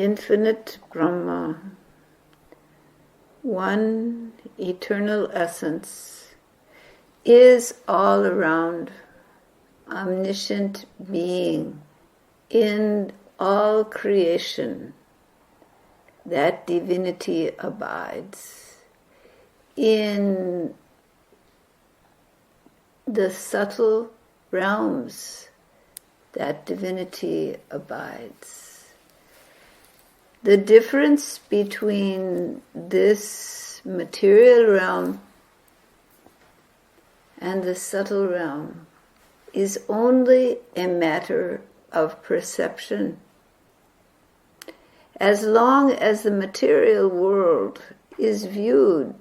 infinite Brahma, one eternal essence, is all around, omniscient being in all creation. That divinity abides in the subtle realms. That divinity abides. The difference between this material realm and the subtle realm is only a matter of perception. As long as the material world is viewed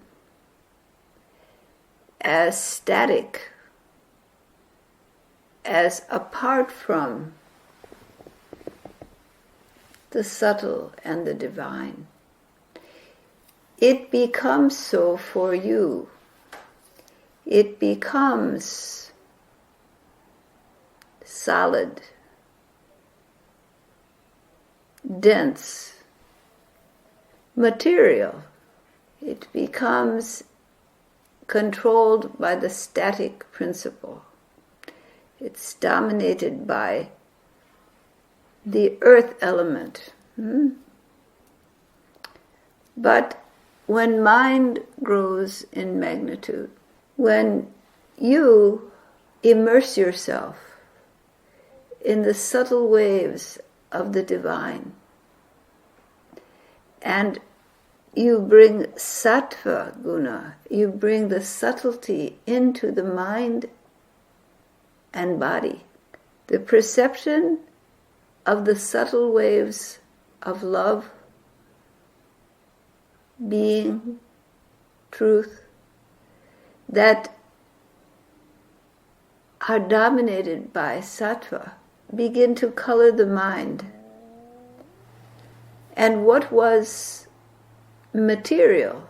as static, as apart from the subtle and the divine, it becomes so for you. It becomes solid, dense, material. It becomes controlled by the static principle. It's dominated by the earth element. But when mind grows in magnitude, when you immerse yourself in the subtle waves of the divine, and you bring sattva guna, you bring the subtlety into the mind and body. The perception of the subtle waves of love, being, truth, that are dominated by sattva begin to color the mind. And what was material,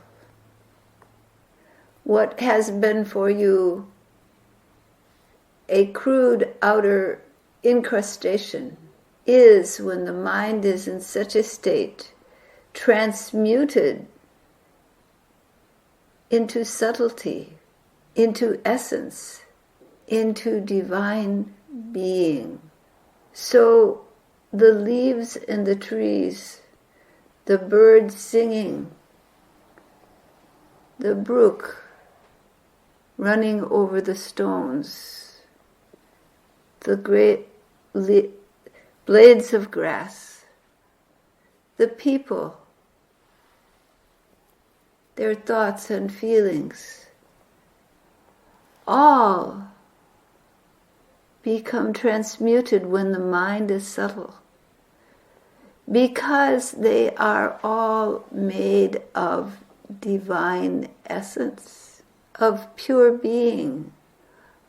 what has been for you a crude outer incrustation, is, when the mind is in such a state, transmuted into subtlety, into essence, into divine being. So the leaves in the trees, the birds singing, the brook running over the stones, the great blades of grass, the people, their thoughts and feelings, all become transmuted when the mind is subtle, because they are all made of divine essence, of pure being,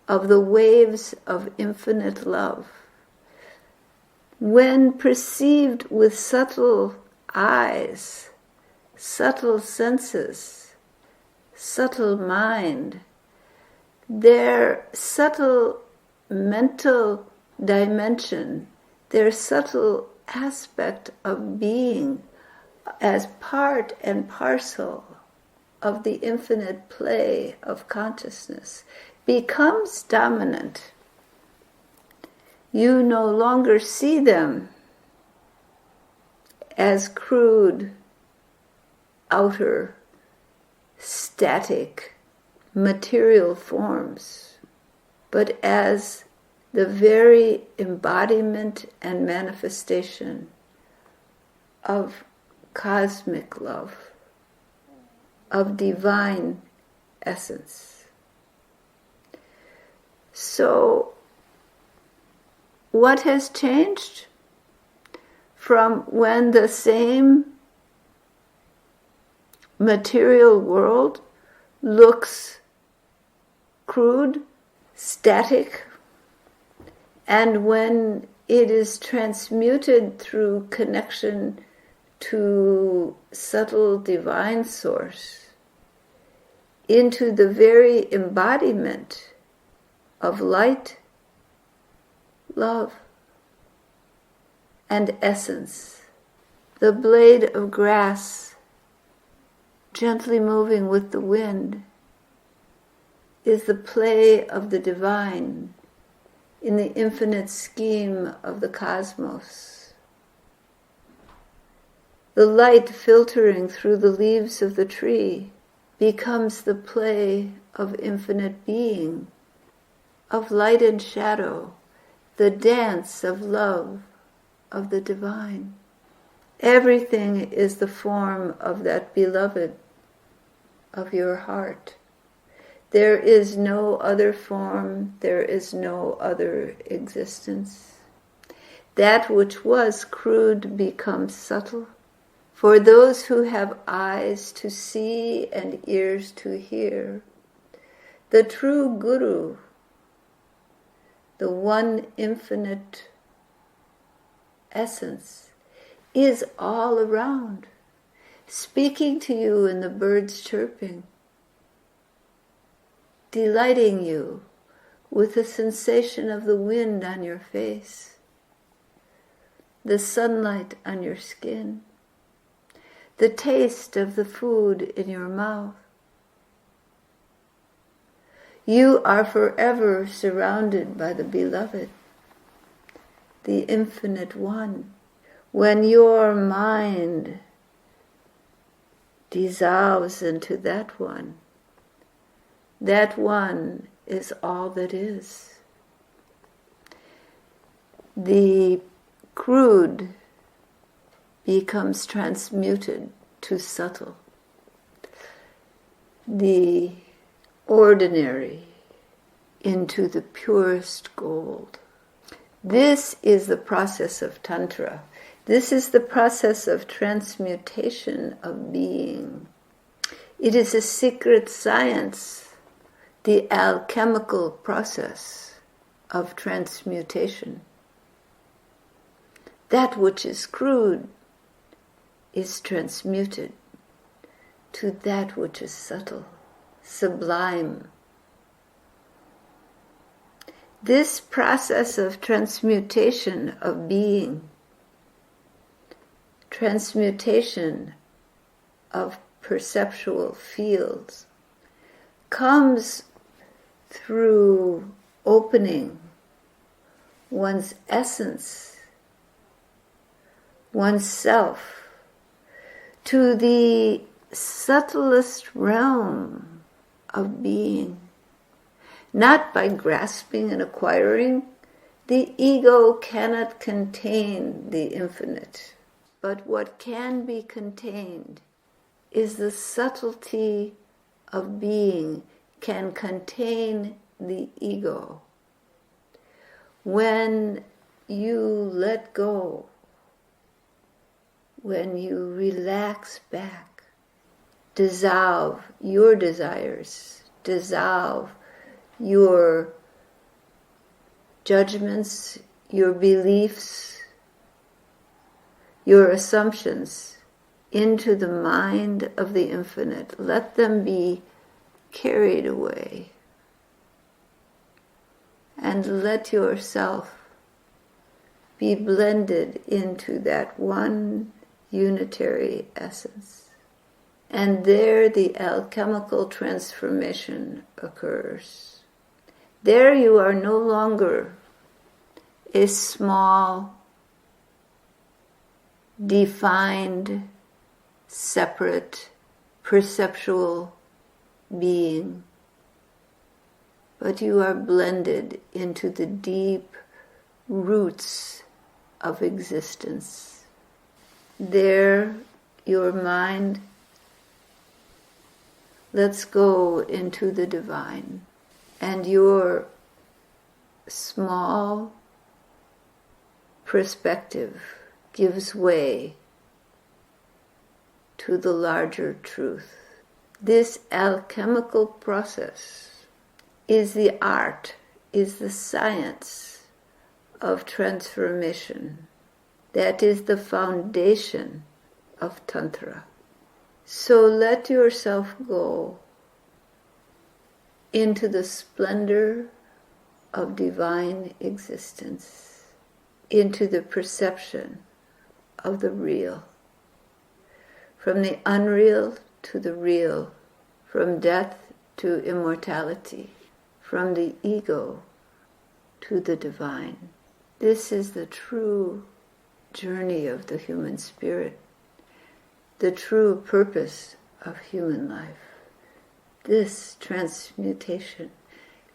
of the waves of infinite love. When perceived with subtle eyes, subtle senses, subtle mind, their subtle mental dimension, their subtle aspect of being as part and parcel of the infinite play of consciousness becomes dominant. You no longer see them as crude, outer, static, material forms, but as the very embodiment and manifestation of cosmic love, of divine essence. So, what has changed from when the same material world looks crude, static, and when it is transmuted through connection to subtle divine source into the very embodiment of light, love, and essence, The blade of grass, gently moving with the wind, is the play of the divine in the infinite scheme of the cosmos. The light filtering through the leaves of the tree becomes the play of infinite being, of light and shadow, the dance of love of the divine. Everything is the form of that beloved of your heart. There is no other form, there is no other existence. That which was crude becomes subtle. For those who have eyes to see and ears to hear, the true Guru, the one infinite essence, is all around, speaking to you in the birds chirping, delighting you with the sensation of the wind on your face, the sunlight on your skin, the taste of the food in your mouth. You are forever surrounded by the beloved, the infinite one. When your mind dissolves into that one is all that is. The crude becomes transmuted to subtle. The ordinary into the purest gold. This is the process of Tantra. This is the process of transmutation of being. It is a secret science, the alchemical process of transmutation. That which is crude is transmuted to that which is subtle, sublime. This process of transmutation of being, transmutation of perceptual fields, comes through opening one's essence, oneself, to the subtlest realm of being. Not by grasping and acquiring. The ego cannot contain the infinite. But what can be contained is the subtlety of being can contain the ego. When you let go, when you relax back, dissolve your desires, dissolve your judgments, your beliefs, your assumptions into the mind of the infinite. Let them be carried away. And let yourself be blended into that one unitary essence. And there the alchemical transformation occurs. There you are no longer a small, defined, separate, perceptual being, but you are blended into the deep roots of existence. There, your mind lets go into the divine, and your small perspective gives way to the larger truth. This alchemical process is the art, is the science of transformation. That is the foundation of Tantra. So let yourself go into the splendor of divine existence, into the perception of the real. from the unreal to the real, from death to immortality, from the ego to the divine. This is the true journey of the human spirit, the true purpose of human life. This transmutation,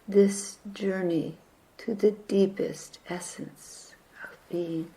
this journey to the deepest essence of being.